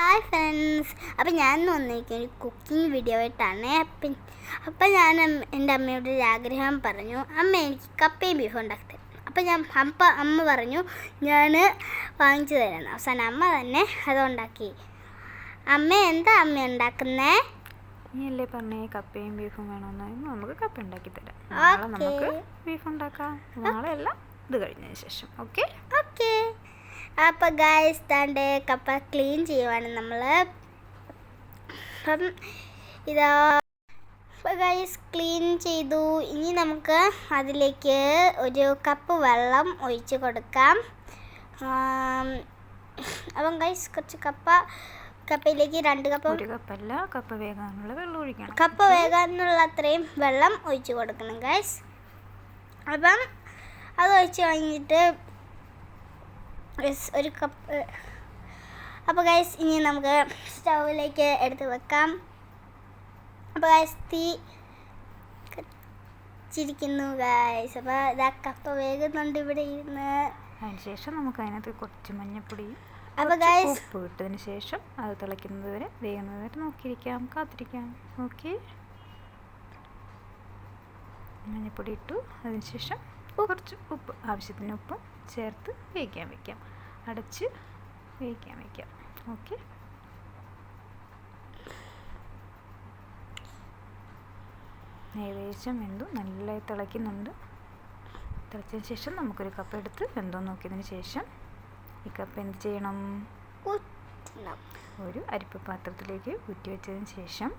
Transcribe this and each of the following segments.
Hi friends, അപ്പോൾ ഞാൻ വന്നിരിക്കുന്ന ഒരു കുക്കിംഗ് വീഡിയോ ആയിട്ടാണ്. അപ്പം ഞാൻ എൻ്റെ അമ്മയോട് ഒരു ആഗ്രഹം പറഞ്ഞു, അമ്മ എനിക്ക് കപ്പയും ബീഫും ഉണ്ടാക്കി തരും. അപ്പം അമ്മ പറഞ്ഞു ഞാൻ വാങ്ങിച്ചു തരാം. അവസാനം അമ്മ തന്നെ അതുണ്ടാക്കി. എന്താ അമ്മ ഉണ്ടാക്കുന്നേ? നീ അല്ലേ പറഞ്ഞേ കപ്പയും ബീഫും വേണമെന്ന്. നമുക്ക് കപ്പ ഉണ്ടാക്കി തരാം. നാളെ നമുക്ക് ബീഫ് ഉണ്ടാക്കാം. നാളെ എല്ലാം ഇത് കഴിഞ്ഞതിന് ശേഷം. ഓക്കെ. അപ്പോൾ ഗായ്സ് താണ്ടെ കപ്പ ക്ലീൻ ചെയ്യുവാണ് നമ്മൾ. അപ്പം ഇതാ ഗായ്സ് ക്ലീൻ ചെയ്തു. ഇനി നമുക്ക് അതിലേക്ക് ഒരു കപ്പ് വെള്ളം ഒഴിച്ച് കൊടുക്കാം. അപ്പം ഗായ്സ് കുറച്ച് കപ്പയിലേക്ക് 2 കപ്പ്, ഒരു കപ്പല്ല, കപ്പ വേകാനുള്ള വെള്ളം ഒഴിക്കണം. കപ്പ വേകാനുള്ള അത്രയും വെള്ളം ഒഴിച്ച് കൊടുക്കണം ഗായ്സ്. അപ്പം അത് ഒഴിച്ച് കഴിഞ്ഞിട്ട് ഒരു കപ്പ്. അപ്പോൾ ഗൈസ് ഇനി നമുക്ക് സ്റ്റൗവിലേക്ക് എടുത്ത് വെക്കാം. അപ്പോൾ ഗൈസ് തീ കത്തിച്ചിരിക്കുന്നു ഗൈസ്. അപ്പോൾ ഇതാ കപ്പ വേകുന്നുണ്ട് ഇവിടെ ഇരുന്ന്. അതിനുശേഷം നമുക്ക് അതിനകത്ത് കുറച്ച് മഞ്ഞപ്പൊടിയും അപ്പോൾ ഗൈസ് ഉപ്പ് ഇട്ടതിന് ശേഷം അത് തിളയ്ക്കുന്നത് വരെ വേകുന്നത് വരെ നോക്കിയിരിക്കാം, കാത്തിരിക്കാം. ഓക്കെ. മഞ്ഞപ്പൊടി ഇട്ടു. അതിനുശേഷം കുറച്ച് ഉപ്പ്, ആവശ്യത്തിന് ഉപ്പ് ചേർത്ത് വേവിക്കാൻ വയ്ക്കാം. അടച്ച് വേവിക്കാൻ വയ്ക്കാം. ഓക്കെ. ഏകദേശം വെന്തു, നല്ല തിളയ്ക്കുന്നുണ്ട്. തിളച്ചതിന് ശേഷം നമുക്കൊരു കപ്പ എടുത്ത് വെന്തോ നോക്കിയതിന് ശേഷം ഈ കപ്പ എന്ത് ചെയ്യണം? ഒരു അരിപ്പ പാത്രത്തിലേക്ക് ഊറ്റി വെച്ചതിന് ശേഷം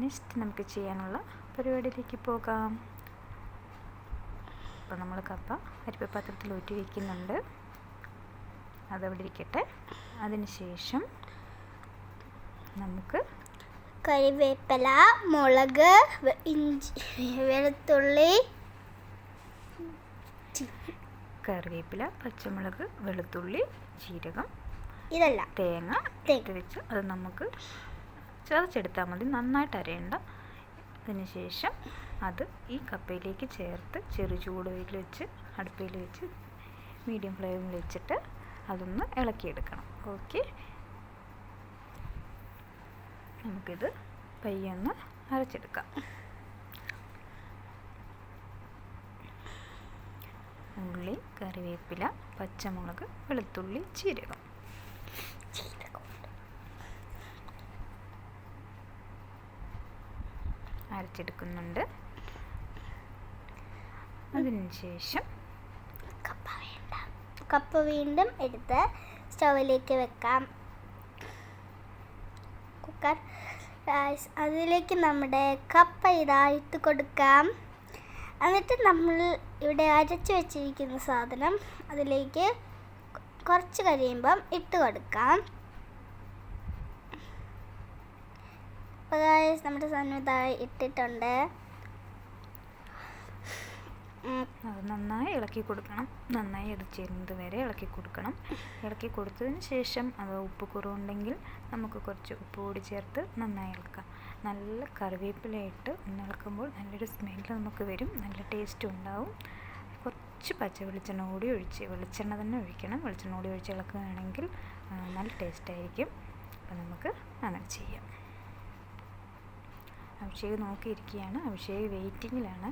നെക്സ്റ്റ് നമുക്ക് ചെയ്യാനുള്ള പരിപാടിയിലേക്ക് പോകാം. അപ്പോൾ നമ്മൾ കപ്പ അരിപ്പ പാത്രത്തിൽ ഊറ്റി വയ്ക്കുന്നുണ്ട്. അതവിടെ ഇരിക്കട്ടെ. അതിനുശേഷം നമുക്ക് കറിവേപ്പില, മുളക്, ഇഞ്ചി, വെളുത്തുള്ളി, കറിവേപ്പില, പച്ചമുളക്, വെളുത്തുള്ളി, ജീരകം, ഇതെല്ലാം തേങ്ങ ഇട്ട് വെച്ച് അത് നമുക്ക് ചതച്ചെടുത്താൽ മതി, നന്നായിട്ട് അരയണ്ട. അതിനുശേഷം അത് ഈ കപ്പയിലേക്ക് ചേർത്ത് ചെറു ചൂടുവെയിൽ വെച്ച് അടുപ്പയിൽ വെച്ച് മീഡിയം ഫ്ലെയിമിൽ വെച്ചിട്ട് അതൊന്ന് ഇളക്കിയെടുക്കണം. ഓക്കെ. നമുക്കിത് പയ്യൊന്ന് അരച്ചെടുക്കാം. ഉള്ളി, കറിവേപ്പില, പച്ചമുളക്, വെളുത്തുള്ളി, ജീരകം അരച്ചെടുക്കുന്നുണ്ട്. അതിനുശേഷം കപ്പ വീണ്ടും എടുത്ത് സ്റ്റൗവിലേക്ക് വെക്കാം. കുക്കർ അതിലേക്ക് നമ്മുടെ കപ്പ ഇട്ട് കൊടുക്കാം. എന്നിട്ട് നമ്മൾ ഇവിടെ അരച്ച് വെച്ചിരിക്കുന്ന സാധനം അതിലേക്ക് കുറച്ച് കഴിയുമ്പം ഇട്ട് കൊടുക്കാം. അപ്പോൾ നമ്മുടെ സാധനം ഇതായി ഇട്ടിട്ടുണ്ട്. അത് നന്നായി ഇളക്കി കൊടുക്കണം. നന്നായി അത് ചേരുന്നത് വരെ ഇളക്കി കൊടുക്കണം. ഇളക്കി കൊടുത്തതിന് ശേഷം അത് ഉപ്പ് കുറവുണ്ടെങ്കിൽ നമുക്ക് കുറച്ച് ഉപ്പ് കൂടി ചേർത്ത് നന്നായി ഇളക്കാം. നല്ല കറിവേപ്പിലയിട്ട് ഇളക്കുമ്പോൾ നല്ലൊരു സ്മെല്ല് നമുക്ക് വരും, നല്ല ടേസ്റ്റും ഉണ്ടാവും. കുറച്ച് പച്ച വെളിച്ചെണ്ണ കൂടി ഒഴിച്ച്, വെളിച്ചെണ്ണ തന്നെ ഒഴിക്കണം. വെളിച്ചെണ്ണ കൂടി ഒഴിച്ച് ഇളക്കുകയാണെങ്കിൽ നല്ല ടേസ്റ്റായിരിക്കും. അപ്പം നമുക്ക് അങ്ങനെ ചെയ്യാം. അഭിഷേക് നോക്കിയിരിക്കുകയാണ്. അഭിഷേക് വെയിറ്റിങ്ങിലാണ്.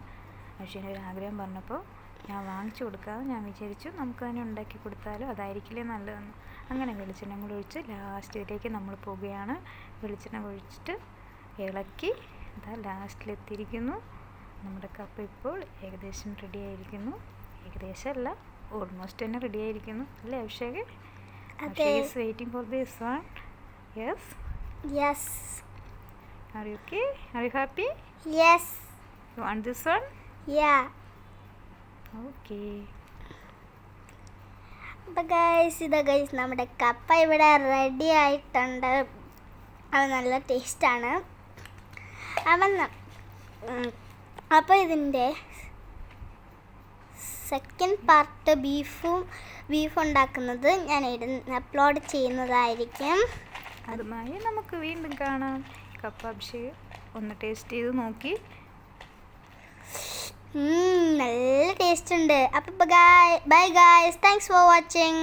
അഭിഷേകിന് ഒരു ആഗ്രഹം പറഞ്ഞപ്പോൾ ഞാൻ വാങ്ങിച്ചു കൊടുക്കാമെന്ന് ഞാൻ വിചാരിച്ചു. നമുക്ക് തന്നെ ഉണ്ടാക്കി കൊടുത്താലും അതായിരിക്കില്ലേ നല്ലതെന്ന്. അങ്ങനെ വെളിച്ചെണ്ണ കൂടി ഒഴിച്ച് ലാസ്റ്റ് ഇതിലേക്ക് നമ്മൾ പോവുകയാണ്. വെളിച്ചെണ്ണ ഒഴിച്ചിട്ട് ഇളക്കി ഇതാ ലാസ്റ്റിലെത്തിയിരിക്കുന്നു. നമ്മുടെ കപ്പ ഇപ്പോൾ ഏകദേശം റെഡി ആയിരിക്കുന്നു. ഏകദേശം അല്ല, ഓൾമോസ്റ്റ് തന്നെ റെഡി ആയിരിക്കുന്നു അല്ലേ Abhishek? Abhishek is waiting for this one. Yes. Are you okay? Are you happy? Yes. You want this one? Yeah. Okay. അപ്പോൾ ഗൈസ് നമ്മുടെ കപ്പ ഇവിടെ റെഡി ആയിട്ടുണ്ട്. അത് നല്ല ടേസ്റ്റാണ്. അപ്പോൾ ഇതിൻ്റെ സെക്കൻഡ് പാർട്ട് ബീഫ് ഉണ്ടാക്കുന്നത് ഞാൻ അപ്ലോഡ് ചെയ്യുന്നതായിരിക്കും. അതുമായി നമുക്ക് വീണ്ടും കാണാം. കപ്പ അഭിഷേക് ഒന്ന് ടേസ്റ്റ് ചെയ്ത് നോക്കി. നല്ല ടേസ്റ്റ് ഉണ്ട്. അപ്പോൾ bye guys, thanks for watching.